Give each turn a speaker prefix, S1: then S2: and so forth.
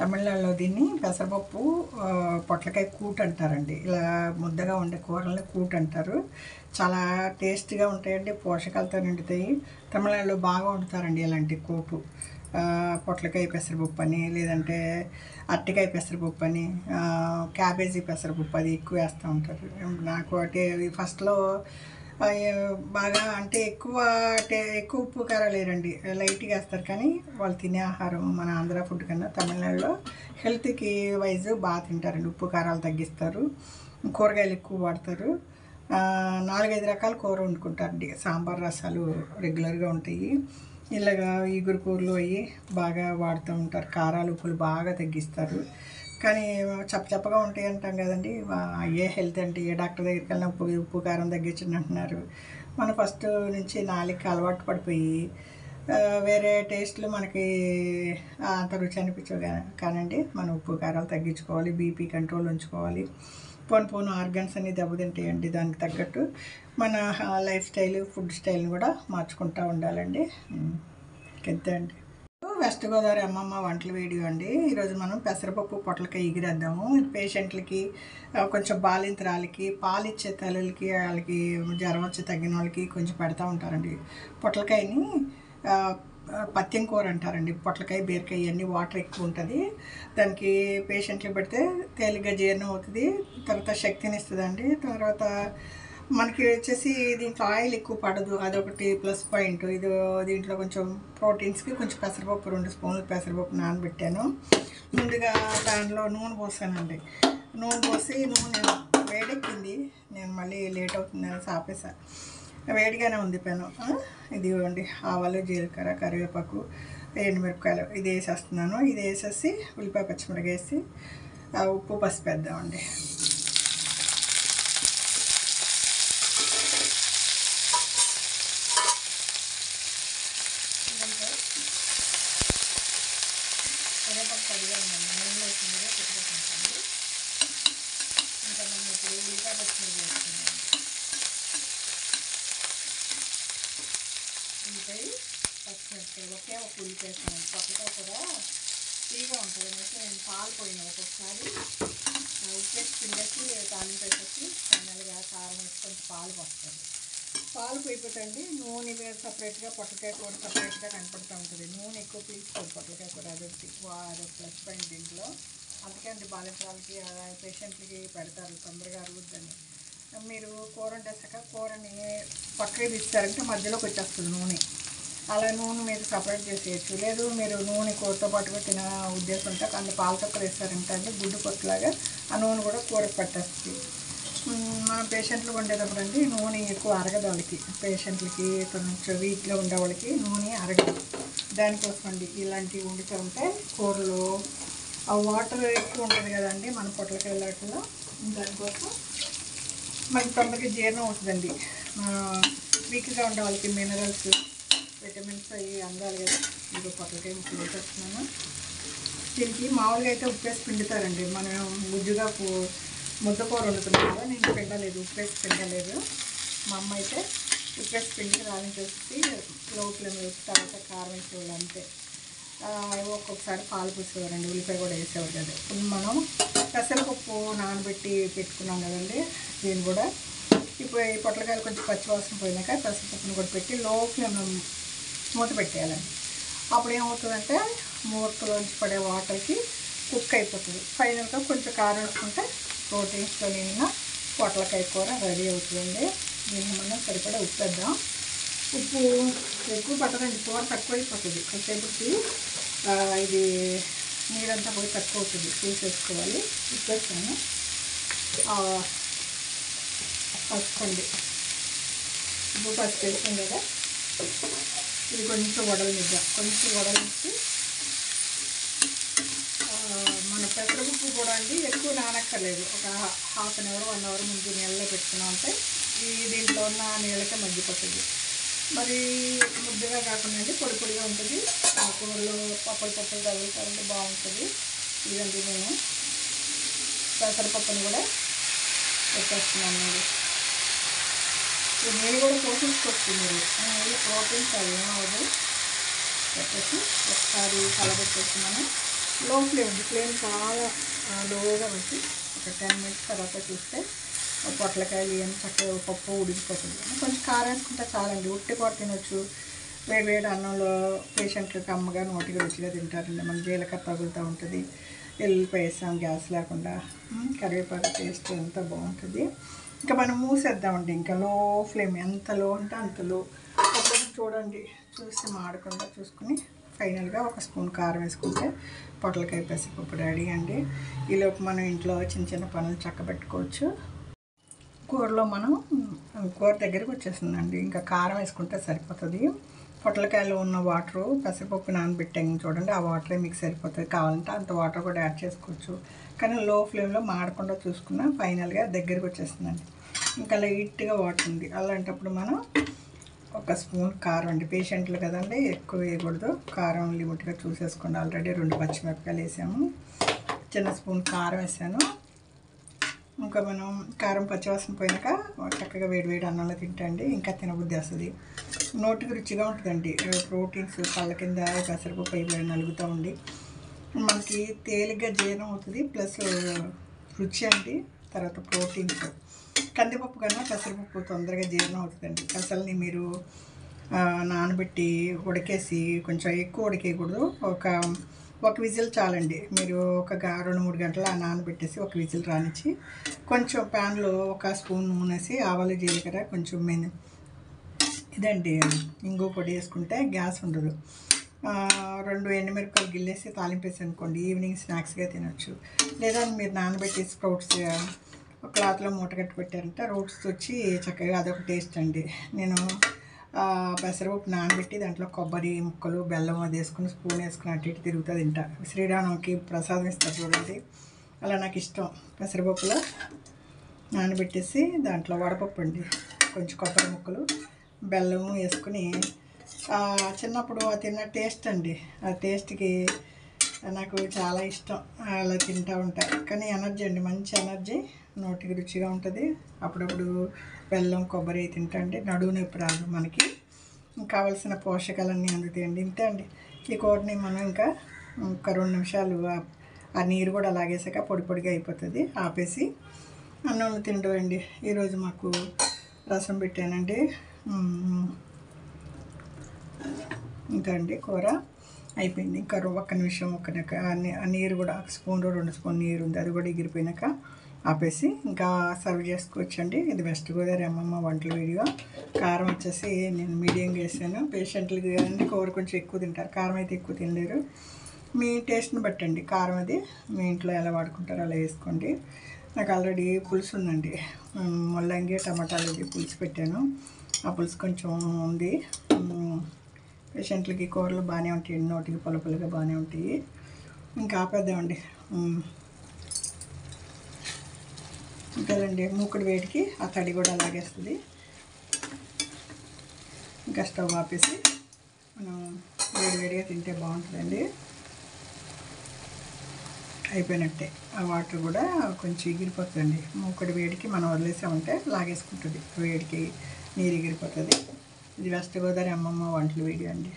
S1: తమిళనాడులో దీన్ని పెసరపప్పు పొట్లకాయ కూట్ అంటారండి. ఇలా ముద్దగా ఉండే కూరల్ని కూట్ అంటారు. చాలా టేస్టీగా ఉంటాయండి, పోషకాలతో నిండుతాయి. తమిళనాడులో బాగా వండుతారండి ఇలాంటి కూటు. పొట్లకాయ పెసరపప్పు అని, లేదంటే అరటికాయ పెసరపప్పు అని, క్యాబేజీ పెసరపప్పు అది ఎక్కువ వేస్తూ ఉంటారు. నాకు అంటే ఫస్ట్లో బాగా అంటే ఎక్కువ ఉప్పు కారాలు లేరండి, లైట్గా వేస్తారు. కానీ వాళ్ళు తినే ఆహారం మన ఆంధ్ర ఫుడ్ కన్నా తమిళనాడులో హెల్త్కి వైజ్ బాగా తింటారండి. ఉప్పు కారాలు తగ్గిస్తారు, కూరగాయలు ఎక్కువ వాడతారు. 4-5 రకాల కూర వండుకుంటారండి. సాంబార్ రసాలు రెగ్యులర్గా ఉంటాయి. ఇలాగా ఈగురు కూరలు అవి బాగా వాడుతూ ఉంటారు. కారాలు ఉప్పులు బాగా తగ్గిస్తారు. కానీ చప్పగా ఉంటాయి అంటాం కదండి, ఏ హెల్త్ అంటే ఏ డాక్టర్ దగ్గరికి వెళ్ళినా ఉప్పు కారం తగ్గించండి అంటున్నారు. మనం ఫస్ట్ నుంచి 4కి అలవాటు పడిపోయి వేరే టేస్ట్లు మనకి అంత రుచి అనిపించవు. కానండి మనం ఉప్పు కారాలు తగ్గించుకోవాలి, బీపీ కంట్రోల్ ఉంచుకోవాలి. పోను ఆర్గన్స్ అన్ని దెబ్బతింటాయండి. దానికి తగ్గట్టు మన లైఫ్ స్టైల్, ఫుడ్ స్టైల్ని కూడా మార్చుకుంటూ ఉండాలండి. ఇంతే అండి. వెస్ట్ గోదావరి అమ్మమ్మ వంటల వీడియో అండి. ఈరోజు మనం పెసరపప్పు పొట్లకాయ ఎగిరేద్దాము. పేషెంట్లకి, కొంచెం బాలింతరాలకి, పాలిచ్చే తల్లులకి, వాళ్ళకి జ్వరం వచ్చి తగ్గిన వాళ్ళకి కొంచెం పెడతా ఉంటారండి. పొట్లకాయని పత్యం కూర అంటారండి. పొట్లకాయ, బీరకాయ అన్నీ వాటర్ ఎక్కువ ఉంటుంది. దానికి పేషెంట్లకు పెడితే తేలిగ్గా జీర్ణం అవుతుంది, తర్వాత శక్తిని ఇస్తుందండి. తర్వాత మనకి వచ్చేసి దీంట్లో ఆయిల్ ఎక్కువ పడదు, అదొకటి ప్లస్ పాయింట్. దీంట్లో కొంచెం ప్రోటీన్స్కి కొంచెం పెసరపప్పు 2 స్పూన్లు పెసరపప్పు నానబెట్టాను. ముందుగా దానిలో నూనె పోసానండి. నూనె పోసి నూనె వేడెక్కింది, నేను మళ్ళీ లేట్ అవుతుందని ఆపేసా. వేడిగానే ఉంది పెనం. ఇది ఇవ్వండి, ఆవాలు, జీలకర్ర, కరివేపాకు, ఎండుమిరపకాయలు ఇది వేసేస్తున్నాను. ఇది వేసేసి ఉల్లిపాయ పచ్చిమిరపకాయ వేసి ఉప్పు పసుపు వేద్దామండి. కరివేపాకు పడిగా ఉందండి, నూనెలో వేసిందిగా పెట్టుకుంటుంది. ఇంకా మనం ఇప్పుడు ఉల్లిపాయ పచ్చిమిరపకాయ వేస్తున్నాం. ఉల్లిపాయ పచ్చిమిరపకాయ ఒకే ఒక ఉల్లిపాయ వేస్తాను. పొట్లకాయ కూడా తీగా ఉంటుంది అనేసి నేను పాలు పోయిన ఒక్కొక్కసారి ఉప్పేసి పిండేసి తాలింపు వేసేసి ఫైనల్గా కారం వేసి కొంచెం పాలు పోస్తాను. పాలు పోయిపోతండి. నూనె సపరేట్గా, పొట్లకాయ కూర సపరేట్గా కనపడుతూ ఉంటుంది. నూనె ఎక్కువ పీల్చుకోదు పొట్లకాయ కూర, అదొకటి ప్లస్ పాయింట్ దీంట్లో. అందుకే అండి బాలింతరాలకి, పేషెంట్లకి పెడతారు, తొందరగా అరుగుద్దని. మీరు కూర వండేసాక కూరని పక్కకి తీస్తారంటే మధ్యలోకి వచ్చేస్తుంది నూనె. అలా నూనె మీరు సపరేట్ చేసేయచ్చు. లేదు మీరు నూనె కూరతో పాటుగా తిన ఉద్దేశం ఉంటే అన్ని పాల తొక్కలు వేస్తారంటే అండి గుడ్డు కొట్టులాగా ఆ నూనె కూడా కూరకు పట్టేస్తుంది. మనం పేషెంట్లు వండేటప్పుడు అండి నూనె ఎక్కువ అరగదు వాళ్ళకి, పేషెంట్లకి కొంచెం వీక్లో ఉండే వాళ్ళకి నూనె అరగదు. దానికోసం అండి ఇలాంటివి వండుతూ ఉంటే కూరలో ఆ వాటర్ ఎక్కువ ఉంటుంది కదండి మన పొట్లకాయ వాటిలో, దానికోసం మనకి తొందరగా జీర్ణం అవుతుందండి. వీక్గా ఉండే వాళ్ళకి మినరల్స్, విటమిన్స్ అవి అందాలి కదా. ఇది పొట్లకాయ ముక్కలు వేసేస్తున్నాను. దీనికి మామూలుగా అయితే ఉప్పేసి పిండుతారండి. మనం గుజ్జుగా ముద్దకూర వండుతున్నాం కదా, నేను పిండలేదు, ఉప్పేసి పిండలేదు. మా అమ్మ అయితే ఉప్పేసి పిండి రాలించేసి లో ఫ్లేమ్ వేసి తర్వాత కారం వేసేవాళ్ళు అంతే. ఒక్కొక్కసారి పాలు పూసేవారండి, ఉల్లిపాయ కూడా వేసేవారు కదా. ఇప్పుడు మనం పెసరపప్పు నానబెట్టి పెట్టుకున్నాం కదండి, దీన్ని కూడా ఇప్పుడు ఈ పొట్లకాయలు కొంచెం పచ్చివాసన పోయినాక పెసరపప్పును కూడా పెట్టి లో ఫ్లేమ్ మూత పెట్టేయాలండి. అప్పుడు ఏమవుతుందంటే మూతలోంచి పడే వాటర్కి కుక్ అయిపోతుంది. ఫైనల్గా కొంచెం కారం వేసుకుంటే ప్రోటీన్స్తో నిన్న పొట్లకాయ కూర రెడీ అవుతుందండి. దీన్ని మనం సరిపడా ఉప్పు వేద్దాం. ఉప్పు ఎక్కువ పట్టదండి, కూర తక్కువ అయిపోతుంది. కాసేపటికి ఇది నీరంతా పోయి తక్కువ అవుతుంది, తీసేసుకోవాలి. ఉప్పు వేస్తాను. పసుపండి, ఉప్పు పసుపు వేసాం కదా, ఇది కొంచెం వడలనిద్దాం. కొంచెం వడలిచ్చి మన పెసరపప్పు కూడా అండి ఎక్కువ నానక్కర్లేదు. ఒక ½ an hour 1 hour ముందు నీళ్ళలో పెట్టుకున్నాం అంటే దీంట్లో ఉన్న నీళ్ళకే మగ్గిపోతుంది. మరి ముద్దగా కాకుండా అండి పొడి పొడిగా ఉంటుంది. కూరలో పప్పులు తగులుతారంటే బాగుంటుంది. ఇదండి నేను పెసరపప్పును కూడా పెట్టేస్తున్నానండి. నీళ్ళు కూడా పోసేసుకోవచ్చు మీరు, ప్రోటీన్స్ అవి ఏమవుతుంది. పెట్టేసి ఒకసారి కలబెట్టేస్తున్నాను. లో ఫ్లేమ్ ఉంది, ఫ్లేమ్ చాలా లోగా పెట్టి ఒక 10 మినిట్స్ తర్వాత చూస్తే పొట్లకాయలు ఇవన్నీ చక్కగా పప్పు ఉడికిపోతుంది. కొంచెం కారం వేసుకుంటే చాలండి, ఉట్టి కూడా తినొచ్చు. వేడి వేడి అన్నంలో పేషెంట్లకు అమ్మగా నోటికి రుచిగా తింటారండి. మన జీలకర్ర తగులుతూ ఉంటుంది, ఎల్లిపాయ వేసాం గ్యాస్ లేకుండా, కరివేపాకు టేస్ట్ ఎంత బాగుంటుంది. ఇంకా మనం మూసేద్దామండి, ఇంకా లో ఫ్లేమ్, ఎంత లో అంటే అంత లో. అప్పుడు చూడండి, చూసి మాడకుండా చూసుకుని ఫైనల్గా ఒక స్పూన్ కారం వేసుకుంటే పొట్లకాయ పెసరపప్పు రెడీ అండి. ఈలోపు మనం ఇంట్లో చిన్న చిన్న పనులు చక్కబెట్టుకోవచ్చు. కూరలో మనం కూర దగ్గరికి వచ్చేస్తుందండి, ఇంకా కారం వేసుకుంటే సరిపోతుంది. పొట్లకాయలో ఉన్న వాటరు పెసరపప్పు నానబెట్టాం చూడండి, ఆ వాటరే మీకు సరిపోతుంది. కావాలంటే అంత వాటర్ కూడా యాడ్ చేసుకోవచ్చు, కానీ లో ఫ్లేమ్లో మాడకుండా చూసుకున్నా ఫైనల్గా దగ్గరికి వచ్చేస్తుందండి. ఇంకా లైట్గా వాటర్ ఉంది, అలాంటప్పుడు మనం ఒక స్పూన్ కారం అండి, పేషెంట్లు కదండి ఎక్కువ వేయకూడదు, కారం లిమిట్గా చూసేసుకోండి. ఆల్రెడీ 2 పచ్చిమిరపకాయలు వేసాము, చిన్న స్పూన్ కారం వేసాను. ఇంకా మనం కారం పచ్చివాసన పోయినాక చక్కగా వేడి వేడి అన్నంలో తింటండి, ఇంకా తినబుద్ధి వస్తుంది, నోటికి రుచిగా ఉంటుందండి. ప్రోటీన్స్ కళ్ళ కింద పెసరపప్పు అయిపోయి నలుగుతూ ఉండి మనకి తేలిగ్గా జీర్ణం అవుతుంది, ప్లస్ రుచి అండి. తర్వాత ప్రోటీన్స్, కందిపప్పు కన్నా పెసరపప్పు తొందరగా జీర్ణం అవుతుందండి. పెసల్ని మీరు నానబెట్టి ఉడికేసి, కొంచెం ఎక్కువ ఉడికేయకూడదు, ఒక విజిల్ చాలండి. మీరు ఒక 2-3 గంటలు నానబెట్టేసి ఒక విజిల్ రానిచ్చి, కొంచెం ప్యాన్లో ఒక స్పూన్ నూనె వేసి ఆవాలు జీలకర్ర కొంచెం ఇదండి ఇంగు పొడి వేసుకుంటే గ్యాస్ ఉండదు. 2 ఎండుమిరపకాయలు గిల్లేసి తాలింపేసి అనుకోండి, ఈవినింగ్ స్నాక్స్గా తినొచ్చు. లేదా మీరు నానబెట్టి స్ప్రౌట్స్ క్లాత్లో మూటగట్టి పెట్టారంటే రూట్స్ వచ్చి చక్కగా అదొక టేస్ట్ అండి. నేను పెసరపప్పు నానబెట్టి దాంట్లో కొబ్బరి ముక్కలు బెల్లం అది వేసుకుని స్పూన్ వేసుకుని అటు ఇటు తిరుగుతూ తింటా. శ్రీరామకి ప్రసాదం ఇస్తారు చూడండి, అలా నాకు ఇష్టం. పెసరపప్పులో నానబెట్టేసి దాంట్లో వడపప్పు అండి, కొంచెం కొబ్బరి ముక్కలు బెల్లము వేసుకుని చిన్నప్పుడు తిన్న టేస్ట్ అండి. ఆ టేస్ట్కి నాకు చాలా ఇష్టం, అలా తింటూ ఉంటాను. కానీ ఎనర్జీ అండి, మంచి ఎనర్జీ, నోటికి రుచిగా ఉంటుంది. అప్పుడప్పుడు బెల్లం కొబ్బరి తింటండి, నడువు నొప్పి రాదు, మనకి కావలసిన పోషకాలన్నీ అందుతాయండి. ఇంతే అండి. ఈ కూరని మనం ఇంకా 2 నిమిషాలు ఆ నీరు కూడా లాగేసాక పొడి పొడిగా అయిపోతుంది, ఆపేసి అన్నంలో తింటామండి. ఈరోజు మాకు రసం పెట్టానండి. ఇంకా అండి కూర అయిపోయింది, ఇంకా ఒక్క నిమిషం ఆ నీరు కూడా 1 స్పూన్ 2 స్పూన్ నీరు ఉంది, అది కూడా ఎగిరిపోయినాక ఆపేసి ఇంకా సర్వ్ చేసుకోవచ్చండి. ఇది వెస్ట్ గోదావరి అమ్మమ్మ వంటల వీడియో. కారం వచ్చేసి నేను మీడియంగా వేసాను, పేషెంట్లకి అన్ని కూర కొంచెం ఎక్కువ తింటారు, కారం అయితే ఎక్కువ తినలేరు. మీ టేస్ట్ని బట్టండి కారం, అది మీ ఇంట్లో ఎలా వాడుకుంటారో అలా వేసుకోండి. నాకు ఆల్రెడీ పులుసు ఉందండి, ముల్లంగి టమాటాలు ఇది పులుసు పెట్టాను, ఆ పులుసు కొంచెం ఉంది. పేషెంట్లకి కూరలు బాగానే ఉంటాయి, నోటికి పులుపులుగా బాగానే ఉంటాయి. ఇంకా ఆపేద్దామండి. ఇంకేనండి, మూకుడు వేడికి ఆ తడి కూడా లాగేస్తుంది. ఇంకా స్టవ్ ఆపేసి మనం వేడివేడిగా తింటే బాగుంటుందండి. అయిపోయినట్టే, ఆ వాటర్ కూడా కొంచెం ఎగిరిపోతుందండి. మూకుడు వేడికి మనం వదిలేసామంటే లాగేసుకుంటుంది, వేడికి నీరు ఎగిరిపోతుంది. ఇది వెస్ట్ గోదావరి అమ్మమ్మ వంటల వీడియో అండి.